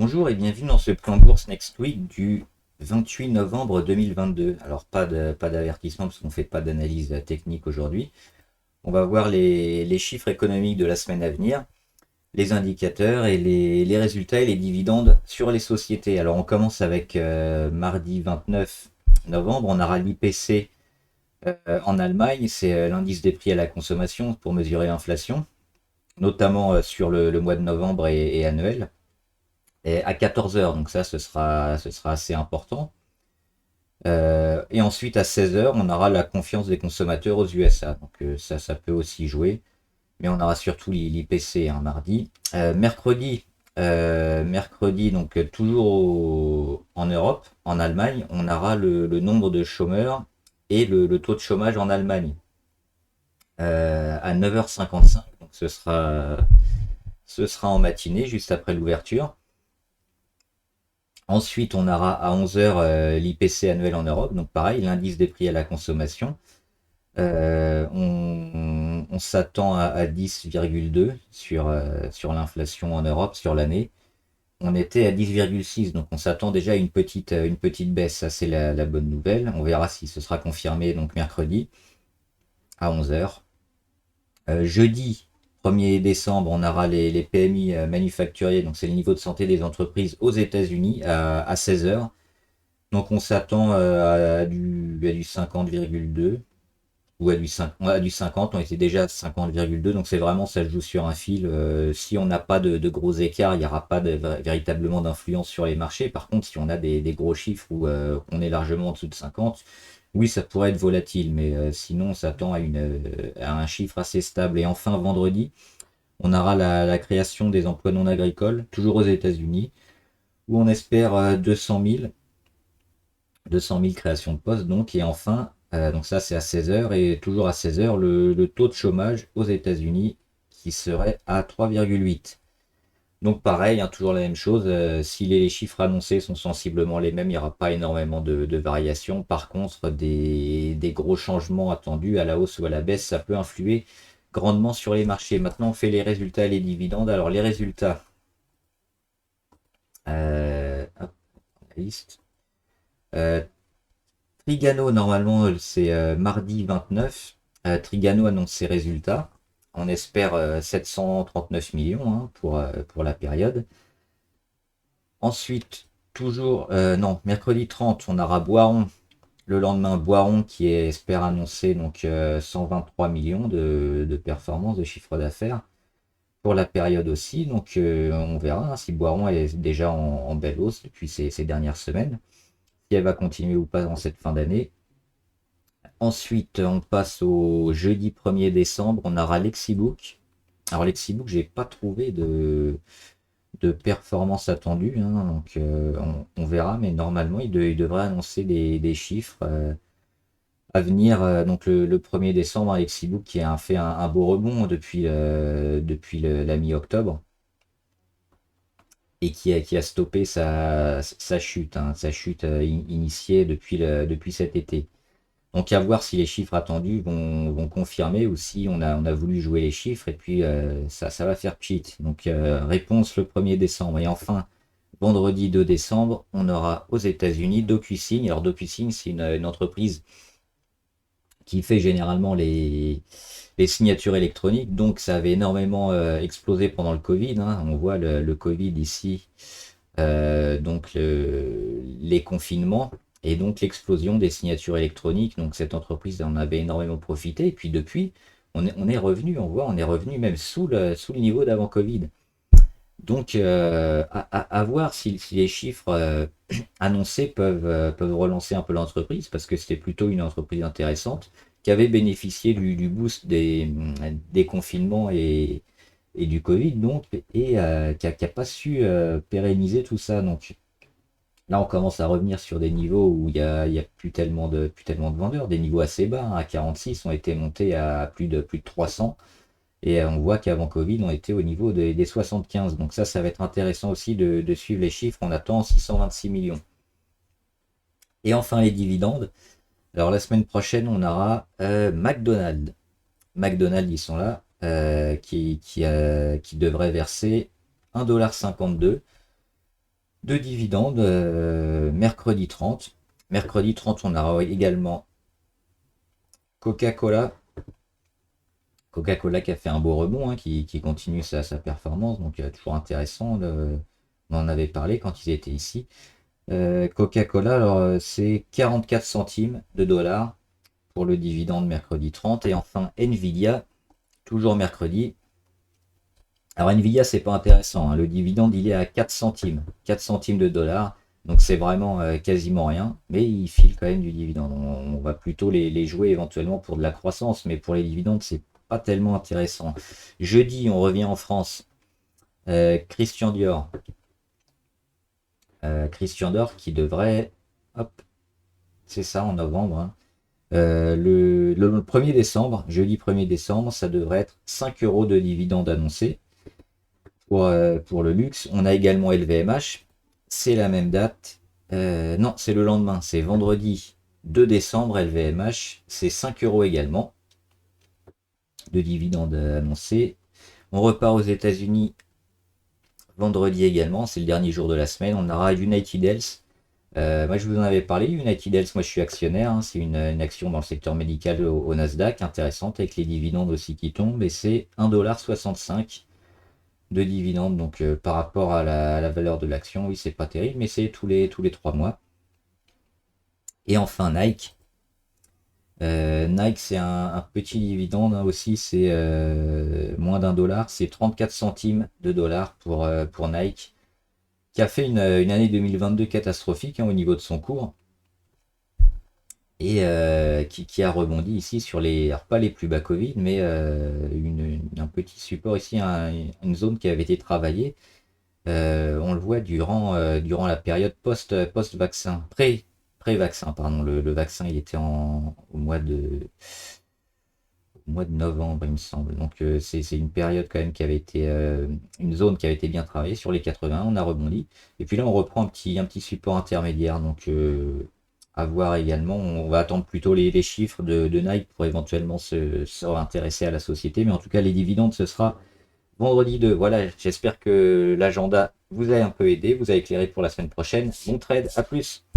Bonjour et bienvenue dans ce plan bourse Next Week du 28 novembre 2022. Alors pas d'avertissement parce qu'on ne fait pas d'analyse technique aujourd'hui. On va voir les chiffres économiques de la semaine à venir, les indicateurs et les résultats et les dividendes sur les sociétés. Alors on commence avec mardi 29 novembre, on aura l'IPC en Allemagne, c'est l'indice des prix à la consommation pour mesurer l'inflation, notamment sur le mois de novembre et annuel. Et à 14 heures, donc ça, ce sera assez important. Et ensuite, à 16 heures, on aura la confiance des consommateurs aux USA. Donc ça peut aussi jouer. Mais on aura surtout l'IPC mardi. Mercredi, donc toujours en Europe, en Allemagne, on aura le nombre de chômeurs et le taux de chômage en Allemagne à 9h55. Donc ce sera en matinée, juste après l'ouverture. Ensuite, on aura à 11 heures l'IPC annuel en Europe, donc pareil, l'indice des prix à la consommation. On s'attend à 10,2 sur l'inflation en Europe sur l'année. On était à 10,6, donc on s'attend déjà à une petite baisse. Ça, c'est la bonne nouvelle. On verra si ce sera confirmé donc mercredi à 11 heures. Jeudi 1er décembre, on aura les PMI manufacturiers, donc c'est le niveau de santé des entreprises aux États-Unis à 16 heures. Donc on s'attend à du 50,2 ou à du 50, on était déjà à 50,2, donc c'est vraiment, ça joue sur un fil. Si on n'a pas de gros écarts, il n'y aura pas véritablement d'influence sur les marchés. Par contre, si on a des gros chiffres où on est largement en dessous de 50, oui, ça pourrait être volatile, mais sinon on s'attend à un chiffre assez stable. Et enfin, vendredi, on aura la création des emplois non agricoles, toujours aux États-Unis, où on espère 200 000 créations de postes. Donc, et enfin, donc ça c'est à 16 heures, et toujours à 16 heures, le taux de chômage aux États-Unis qui serait à 3,8. Donc pareil, toujours la même chose. Si les chiffres annoncés sont sensiblement les mêmes, il n'y aura pas énormément de variations. Par contre, des gros changements attendus à la hausse ou à la baisse, ça peut influer grandement sur les marchés. Maintenant, on fait les résultats et les dividendes. Alors les résultats, hop, la liste. Euh, Trigano, normalement, c'est mardi 29. Trigano annonce ses résultats. On espère 739 millions pour la période. Ensuite, toujours, non, mercredi 30, on aura Boiron. Le lendemain, Boiron qui espère annoncer donc 123 millions de performance de chiffre d'affaires pour la période aussi. Donc on verra si Boiron est déjà en belle hausse depuis ces dernières semaines, si elle va continuer ou pas dans cette fin d'année. Ensuite, on passe au jeudi 1er décembre, on aura Lexibook. Alors Lexibook, j'ai pas trouvé de performance attendue, donc on verra, mais normalement il devrait annoncer des chiffres à venir. Donc le 1er décembre, Lexibook qui a fait un beau rebond depuis la mi-octobre, et qui a stoppé sa chute, sa chute initiée depuis cet été. Donc à voir si les chiffres attendus vont confirmer, ou si on a voulu jouer les chiffres et puis ça va faire cheat. Donc réponse le 1er décembre. Et enfin, vendredi 2 décembre, on aura aux États-Unis DocuSign. Alors DocuSign, c'est une entreprise qui fait généralement les signatures électroniques. Donc ça avait énormément explosé pendant le Covid. On voit le Covid ici, donc les confinements. Et donc l'explosion des signatures électroniques, donc cette entreprise en avait énormément profité. Et puis depuis, on est revenu, on est revenu même sous le niveau d'avant Covid. Donc à voir si les chiffres annoncés peuvent relancer un peu l'entreprise, parce que c'était plutôt une entreprise intéressante qui avait bénéficié du boost des confinements et du Covid, donc, et qui a pas su pérenniser tout ça. Donc là, on commence à revenir sur des niveaux où il y a plus tellement de vendeurs. Des niveaux assez bas, à 46, ont été montés à plus de 300. Et on voit qu'avant Covid, on était au niveau des 75. Donc ça va être intéressant aussi de suivre les chiffres. On attend 626 millions. Et enfin, les dividendes. Alors la semaine prochaine, on aura McDonald's. McDonald's, ils sont là, qui devrait verser 1,52 $. de dividendes mercredi 30. Mercredi 30, on aura également Coca-Cola. Coca-Cola qui a fait un beau rebond, hein, qui continue sa performance, donc toujours intéressant. On en avait parlé quand ils étaient ici. Coca-Cola, alors c'est 44 centimes de dollars pour le dividende mercredi 30. Et enfin Nvidia, toujours mercredi. Alors Nvidia, c'est pas intéressant, hein. Le dividende, il est à 4 centimes. 4 centimes de dollars. Donc c'est vraiment quasiment rien. Mais il file quand même du dividende. On va plutôt les jouer éventuellement pour de la croissance. Mais pour les dividendes, c'est pas tellement intéressant. Jeudi, on revient en France. Christian Dior. Christian Dior qui devrait... Hop, c'est ça en novembre, hein. Le 1er décembre, jeudi 1er décembre, ça devrait être 5 euros de dividende annoncé pour le luxe. On a également LVMH, c'est la même date. Non, c'est le lendemain, c'est vendredi 2 décembre, LVMH, c'est 5 euros également de dividende annoncé. On repart aux États-Unis vendredi également, c'est le dernier jour de la semaine. On aura United Health. Moi, je vous en avais parlé. United Health, moi, je suis actionnaire, hein. C'est une action dans le secteur médical au Nasdaq, intéressante, avec les dividendes aussi qui tombent. Et c'est 1,65 $ de dividendes. Donc, par rapport à la valeur de l'action, oui, c'est pas terrible, mais c'est tous les 3 mois. Et enfin, Nike. Nike, c'est un petit dividende, hein, aussi, c'est moins d'1 $. C'est 34 centimes de dollars pour Nike, qui a fait une année 2022 catastrophique, hein, au niveau de son cours, et qui a rebondi ici sur les, alors pas les plus bas Covid, mais un petit support ici, une zone qui avait été travaillée. On le voit durant la période post-vaccin, pré-vaccin, pardon. Le vaccin, il était au mois de novembre, il me semble. Donc c'est une période quand même qui avait été une zone qui avait été bien travaillée sur les 80. On a rebondi. Et puis là, on reprend un petit support intermédiaire. Donc à voir également. On va attendre plutôt les chiffres de Nike pour éventuellement se intéresser à la société. Mais en tout cas, les dividendes, ce sera vendredi 2. Voilà, j'espère que l'agenda vous a un peu aidé, vous a éclairé pour la semaine prochaine. Bon trade, à plus!